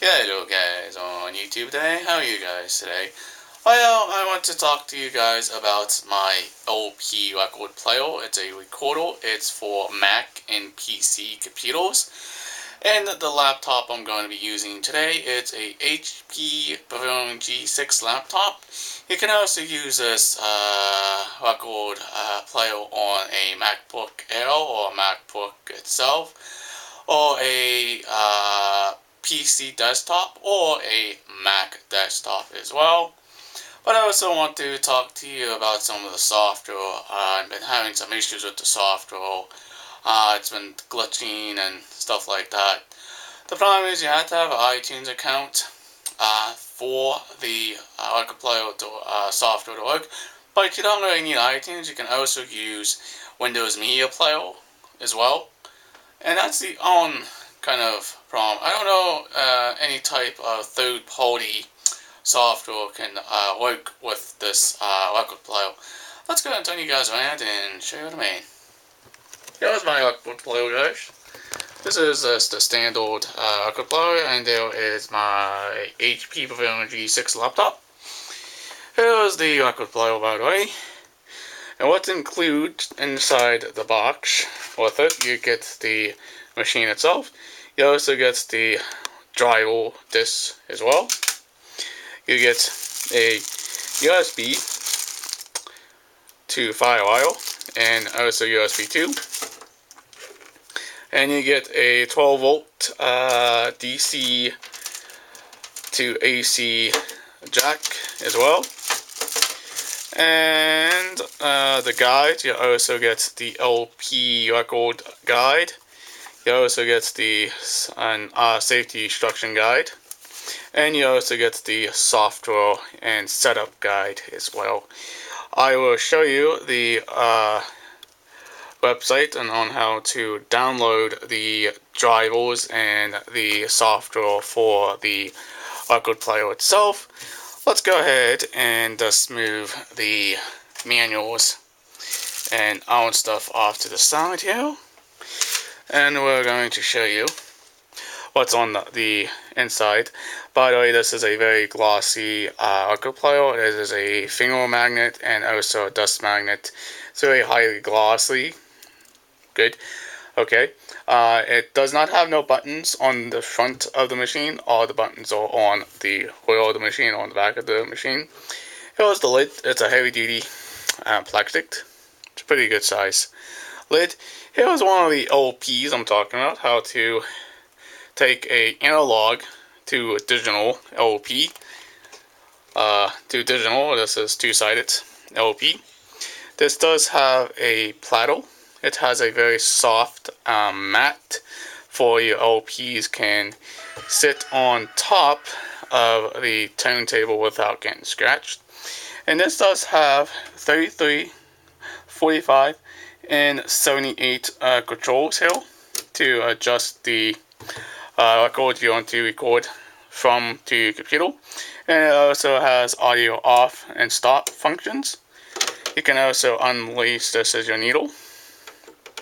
Hello guys on YouTube today. How are you guys today? Well, I want to talk to you guys about my LP record player. It's a recorder. It's for Mac and PC computers. And the laptop I'm going to be using today, it's a HP Pavilion G6 laptop. You can also use this record player on a MacBook Air or a MacBook itself, or a PC desktop or a Mac desktop as well. But I also want to talk to you about some of the software. I've been having some issues with the software. It's been glitching and stuff like that. The problem is you have to have an iTunes account for the record player software to work. But if you don't really need iTunes, you can also use Windows Media Player as well. And that's the kind of problem. I don't know any type of third-party software can work with this record player. Let's go and turn you guys around and show you what I mean. Here's my record player, guys. This is the standard record player, and there is my HP Pavilion G6 laptop. Here's the record player, by the way. And what's included inside the box with it, you get the machine itself. You also get the driver disc as well. You get a USB to FireWire and also USB 2. And you get a 12 volt DC to AC jack as well. And the guide, you also get the LP record guide. You also get the safety instruction guide. And you also get the software and setup guide as well. I will show you the website and on how to download the drivers and the software for the record player itself. Let's go ahead and just move the manuals and own stuff off to the side here. And we're going to show you what's on the inside. By the way, this is a very glossy record player. It is a finger magnet and also a dust magnet. It's very highly glossy. Good. Okay. It does not have no buttons on the front of the machine. All the buttons are on the wheel of the machine, on the back of the machine. Here's the lid. It's a heavy duty plastic. It's a pretty good size lid. Here's one of the LPs I'm talking about. How to take a analog to digital LP. To digital, this is two-sided LP. This does have a platter. It has a very soft mat for your LPs can sit on top of the turntable without getting scratched. And this does have 33, 45, and 78 controls here to adjust the record you want to record from to your computer. And it also has audio off and stop functions. You can also unleash this as your needle,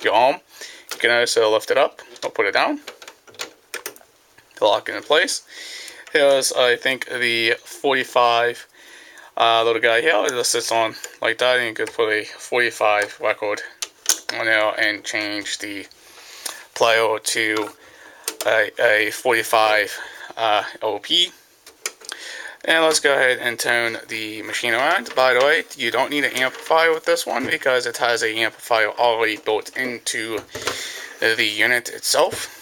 your arm. You can also lift it up or put it down to lock it in place. Here's, I think, the 45 little guy here. It just sits on like that, and you could put a 45 record on there and change the player to a 45 LP. And let's go ahead and turn the machine around. By the way, you don't need an amplifier with this one because it has an amplifier already built into the unit itself.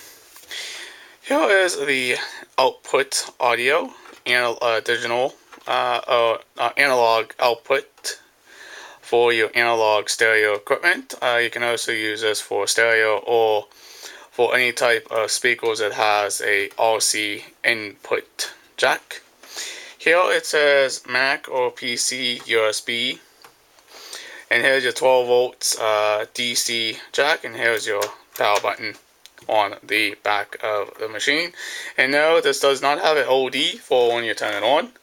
Here is the output audio, digital analog output for your analog stereo equipment. You can also use this for stereo or for any type of speakers that has a RC input jack. Here it says Mac or PC USB, and here's your 12 volts DC jack, and here's your power button on the back of the machine. And no, this does not have an OD for when you turn it on.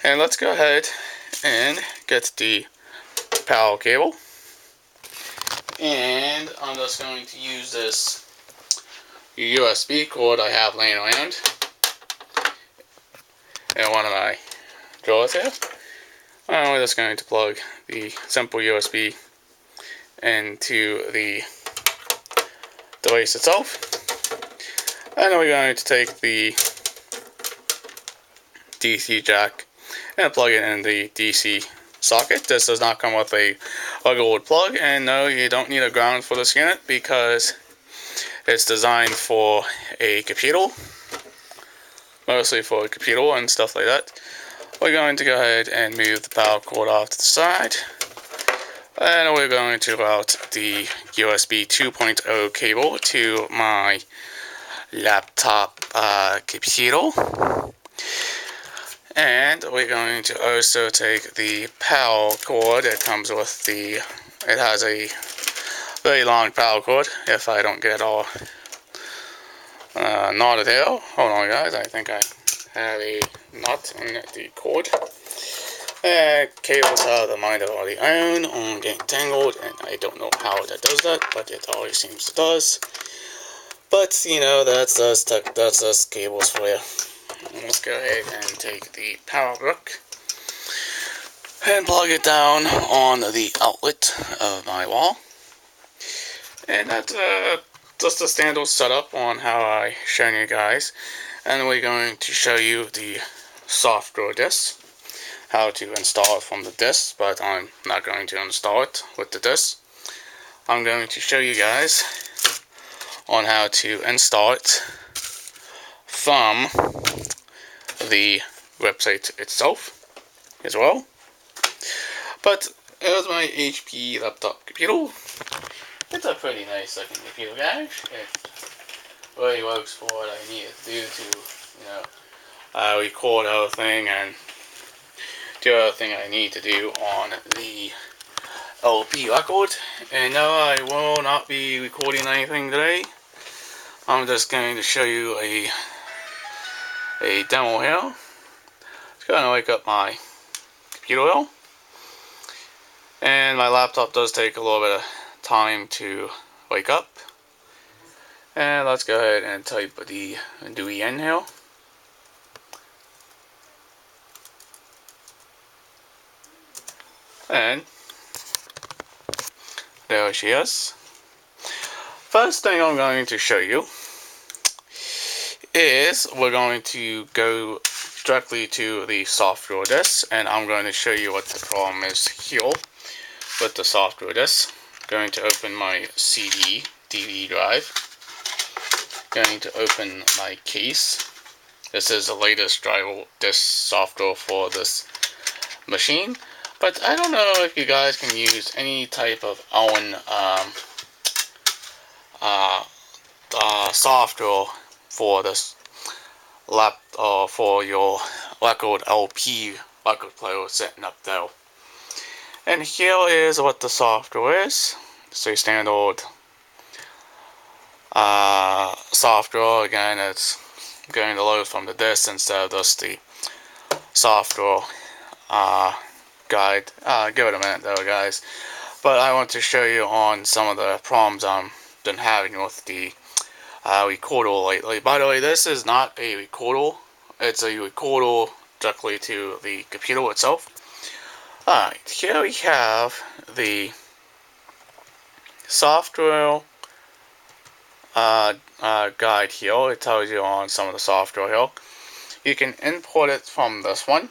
And let's go ahead and get the power cable, and I'm just going to use this USB cord I have laying around in one of my drawers here. And we're just going to plug the simple USB into the device itself. And then we're going to take the DC jack and plug it in the DC socket. This does not come with a regular plug, and no, you don't need a ground for this unit because it's designed for a computer, mostly for a computer and stuff like that. We're going to go ahead and move the power cord off to the side, and we're going to route the USB 2.0 cable to my laptop computer. And we're going to also take the power cord. It comes with it has a very long power cord, if I don't get it all knotted here. Hold on guys, I think I have a knot in the cord. Cables have the mind of our own on getting tangled, and I don't know how that does that, but it always seems to does. But, you know, that's us cables for you. Let's go ahead and take the power brick and plug it down on the outlet of my wall. And that's just a standard setup on how I shown you guys. And we're going to show you the software disk, how to install it from the disk, but I'm not going to install it with the disk. I'm going to show you guys on how to install it from the website itself as well. But here's my HP laptop computer. It's a pretty nice looking computer, guys. It really works for what I need it to do to, you know, record everything and do everything I need to do on the LP record. And no, I will not be recording anything today. I'm just going to show you a demo here. It's going to wake up my computer here. And my laptop does take a little bit of time to wake up. And let's go ahead and type the GUI in here. And there she is. First thing I'm going to show you is we're going to go directly to the software disk, and I'm going to show you what the problem is here with the software disk. Going to open my CD DVD drive. Going to open my case. This is the latest driver disk software for this machine, but I don't know if you guys can use any type of own software for this for your record LP record player setting up there. And here is what the software is. It's a standard software. Again, it's going to load from the disk instead of just the software guide. Give it a minute though, guys. But I want to show you on some of the problems I've been having with the recorder lately. By the way, this is not a recorder. It's a recorder directly to the computer itself. Alright, here we have the software guide here. It tells you on some of the software here. You can import it from this one,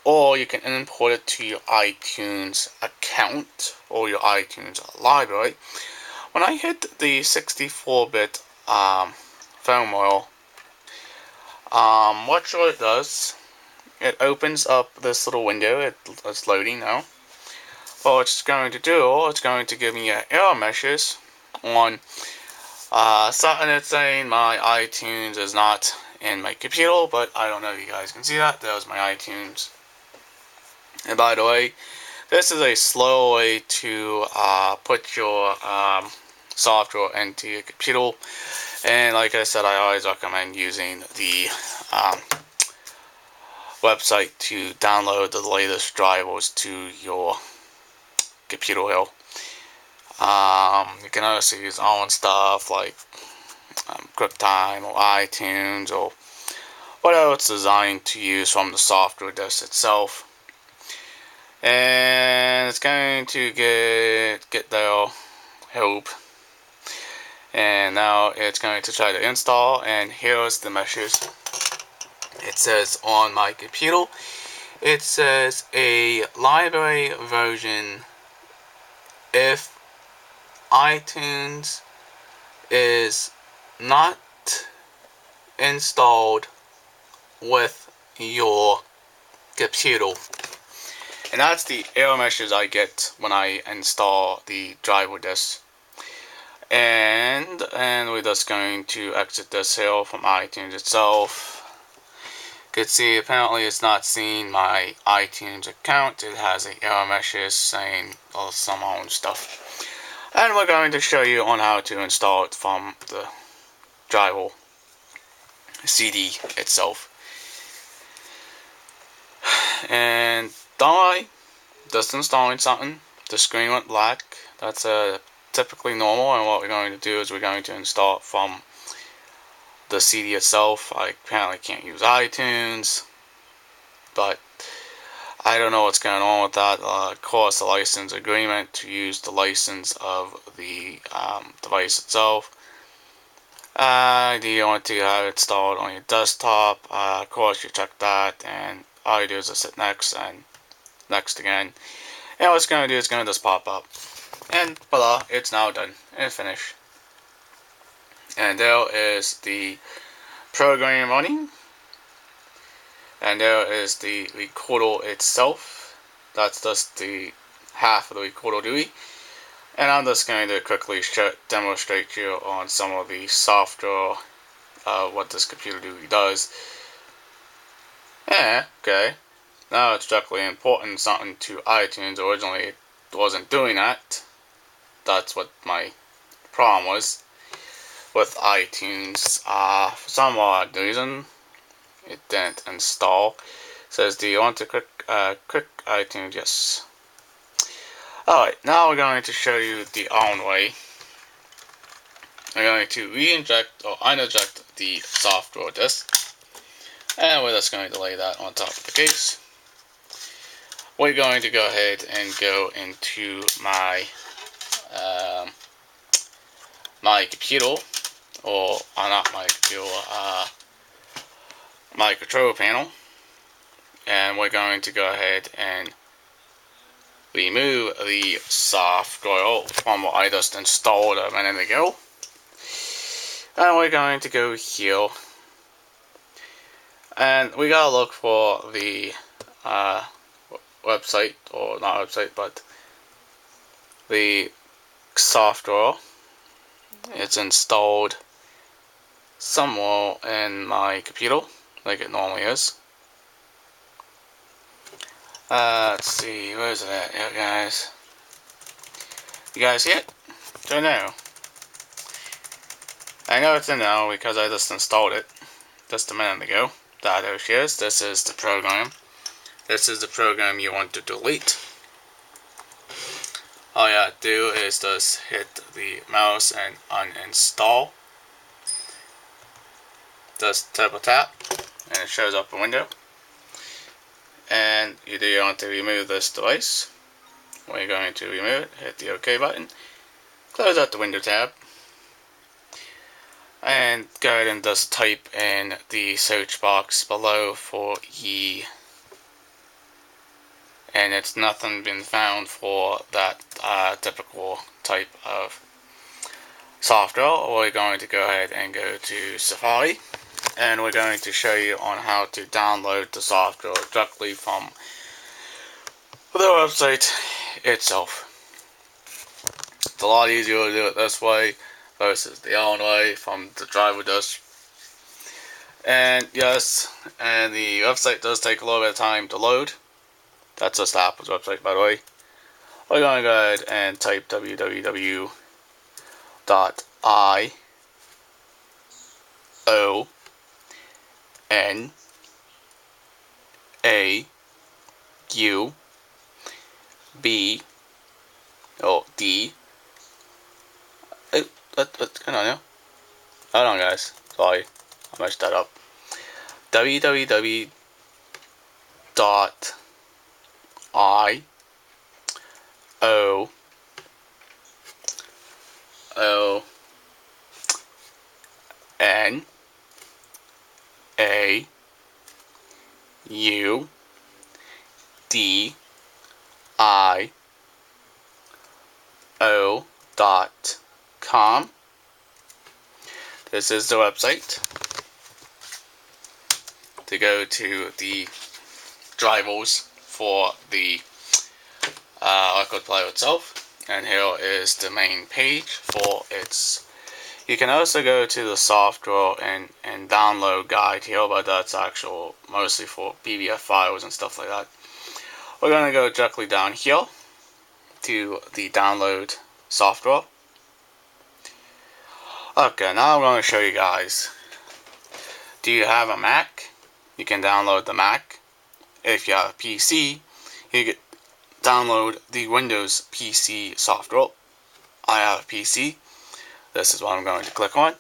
or you can import it to your iTunes account or your iTunes library. When I hit the 64-bit firmware, what it does, it opens up this little window. It's loading now. Well, what it's going to do, it's going to give me an error message on something that's saying my iTunes is not in my computer, but I don't know if you guys can see that. There's my iTunes. And by the way, this is a slow way to put your software into your computer. And like I said, I always recommend using the website to download the latest drivers to your computer here. You can also use own stuff like QuickTime or iTunes or whatever it's designed to use from the software disk itself. And it's going to get there, hope. And now it's going to try to install, and here's the message. It says on my computer, it says a library version if iTunes is not installed with your computer. And that's the error message I get when I install the driver disk. And we're just going to exit this here from iTunes itself. You can see apparently it's not seeing my iTunes account. It has an error message saying some own stuff. And we're going to show you on how to install it from the driver CD itself. And don't worry, just installing something. The screen went black. That's typically normal, and what we're going to do is we're going to install it from the CD itself. I apparently can't use iTunes, but I don't know what's going on with that. Of course, the license agreement to use the license of the device itself. Do you want to have it installed on your desktop? Of course, you check that, and all you do is just hit next and next again. And what it's going to do is going to just pop up. And voila, it's now done and finished. And there is the program running. And there is the recorder itself. That's just the half of the recorder GUI. And I'm just going to quickly demonstrate you on some of the software, what this computer GUI does. Yeah, okay. Now it's directly importing something to iTunes. Originally it wasn't doing that. That's what my problem was with iTunes. For some odd reason, it didn't install. It says, do you want to click iTunes? Yes. Alright, now we're going to show you the own way. We're going to re-inject or uneject the software disk. And we're just going to lay that on top of the case. We're going to go ahead and go into my my computer, or not my computer, my control panel, and we're going to go ahead and remove the software from what I just installed a minute ago. And we're going to go here, and we gotta look for the website, or not website, but the software. It's installed somewhere in my computer, like it normally is. Let's see, where is it at? Yeah, guys. You guys see it? Don't know. I know it's in there because I just installed it just a minute ago. There she is. This is the program. This is the program you want to delete. All you have to do is just hit the mouse and uninstall. Just double tap and it shows up a window. And you do want to remove this device. When you're going to remove it, hit the OK button. Close out the window tab. And go ahead and just type in the search box below for ye. And it's nothing been found for that typical type of software. We're going to go ahead and go to Safari, and we're going to show you on how to download the software directly from the website itself. It's a lot easier to do it this way versus the other way from the driver disk. And yes, and the website does take a little bit of time to load. That's just Apple's website, by the way. We're going to go ahead and type www.ionauB. What's going on now? Hold on, guys. Sorry, I messed that up. www.i o o n a u d i o.com. This is the website to go to the drivers for the record player itself, and here is the main page for its. You can also go to the software and download guide here, but that's actual mostly for PDF files and stuff like that. We're going to go directly down here to the download software. Okay, now I'm going to show you guys. Do you have a Mac? You can download the Mac. If you have a PC, you can download the Windows PC software. I have a PC. This is what I'm going to click on.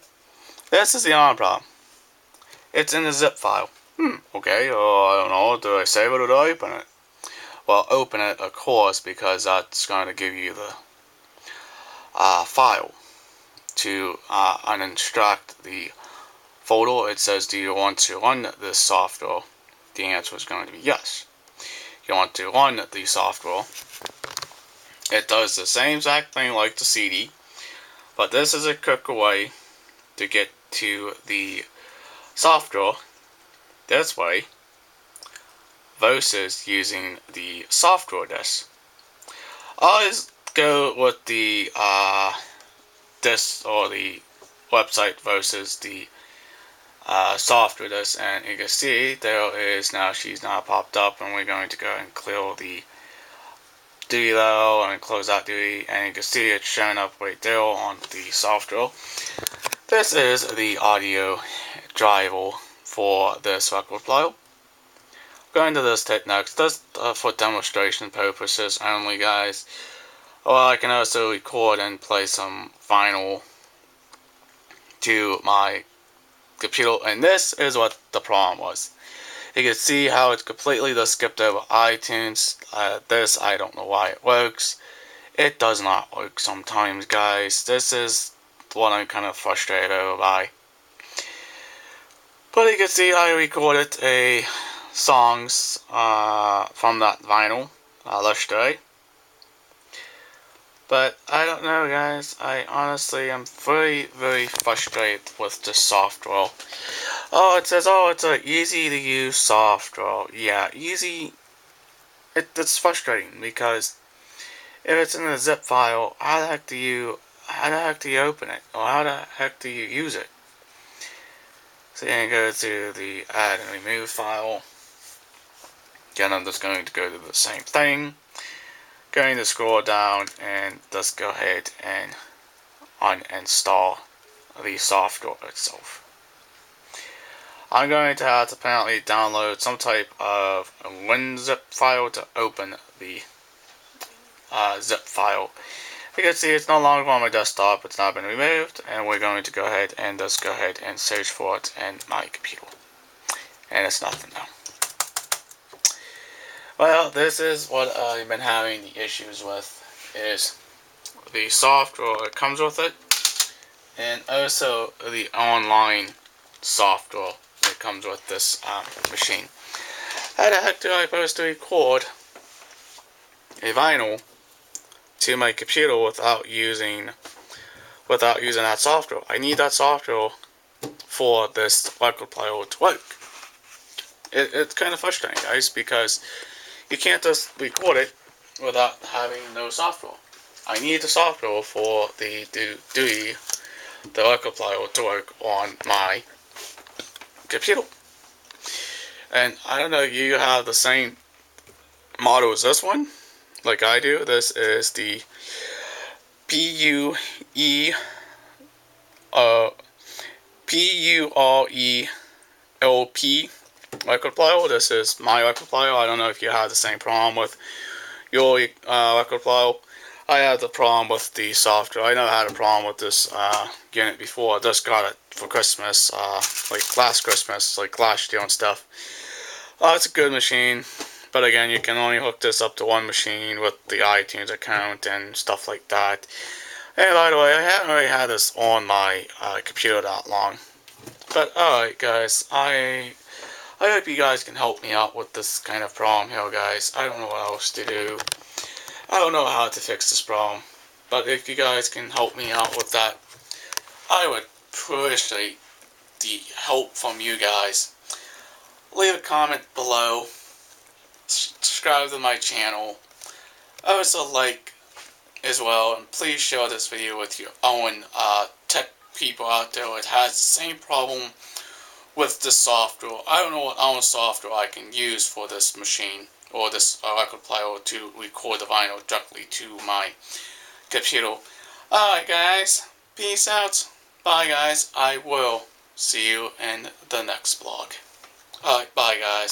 This is the only problem. It's in a zip file. Okay, I don't know. Do I save it or do I open it? Well, open it, of course, because that's going to give you the file to unextract the folder. It says, do you want to run this software? The answer is going to be yes. You want to run the software. It does the same exact thing like the CD, but this is a quicker way to get to the software this way versus using the software disk. Always go with the disk or the website versus the software disk, and you can see there is now, she's now popped up, and we're going to go and clear the duty level and close that duty, and you can see it's showing up right there on the software. This is the audio driver for this record player. Going to this tip next, just for demonstration purposes only, guys. Well, I can also record and play some vinyl to my computer, and this is what the problem was. You can see how it completely just skipped over iTunes. This, I don't know why it works. It does not work sometimes, guys. This is what I'm kind of frustrated over by. But you can see I recorded songs from that vinyl yesterday. But I don't know, guys. I honestly am very, very frustrated with the software. Oh, it says, oh, it's a easy to use software. Yeah, easy. It's frustrating because if it's in a zip file, how the heck do you open it, or how the heck do you use it? So you go to the add and remove file. Again, I'm just going to go to the same thing. Going to scroll down and just go ahead and uninstall the software itself. I'm going to have to apparently download some type of WinZip file to open the zip file. You can see it's no longer on my desktop, it's not been removed, and we're going to go ahead and just go ahead and search for it in my computer. And it's nothing now. Well, this is what I've been having the issues with, is the software that comes with it, and also the online software that comes with this machine. How the heck do I supposed to record a vinyl to my computer without using that software? I need that software for this record player to work. It's kind of frustrating, guys, because you can't just record it without having no software. I need the software for the record player to work on my computer. And I don't know if you have the same model as this one, like I do. This is the PURELP record player. This is my record player. I don't know if you have the same problem with your record player. I had the problem with the software. I never had a problem with this unit before. I just got it for Christmas, like last Christmas, like last year and stuff. It's a good machine, but again, you can only hook this up to one machine with the iTunes account and stuff like that. And by the way, I haven't really had this on my computer that long. But alright guys, I hope you guys can help me out with this kind of problem here guys. I don't know what else to do. I don't know how to fix this problem. But if you guys can help me out with that, I would appreciate the help from you guys. Leave a comment below. Subscribe to my channel. Also like as well, and please share this video with your own tech people out there that has the same problem with this software. I don't know what other software I can use for this machine or this record player to record the vinyl directly to my computer. Alright guys, peace out. Bye guys, I will see you in the next vlog. Alright, bye guys.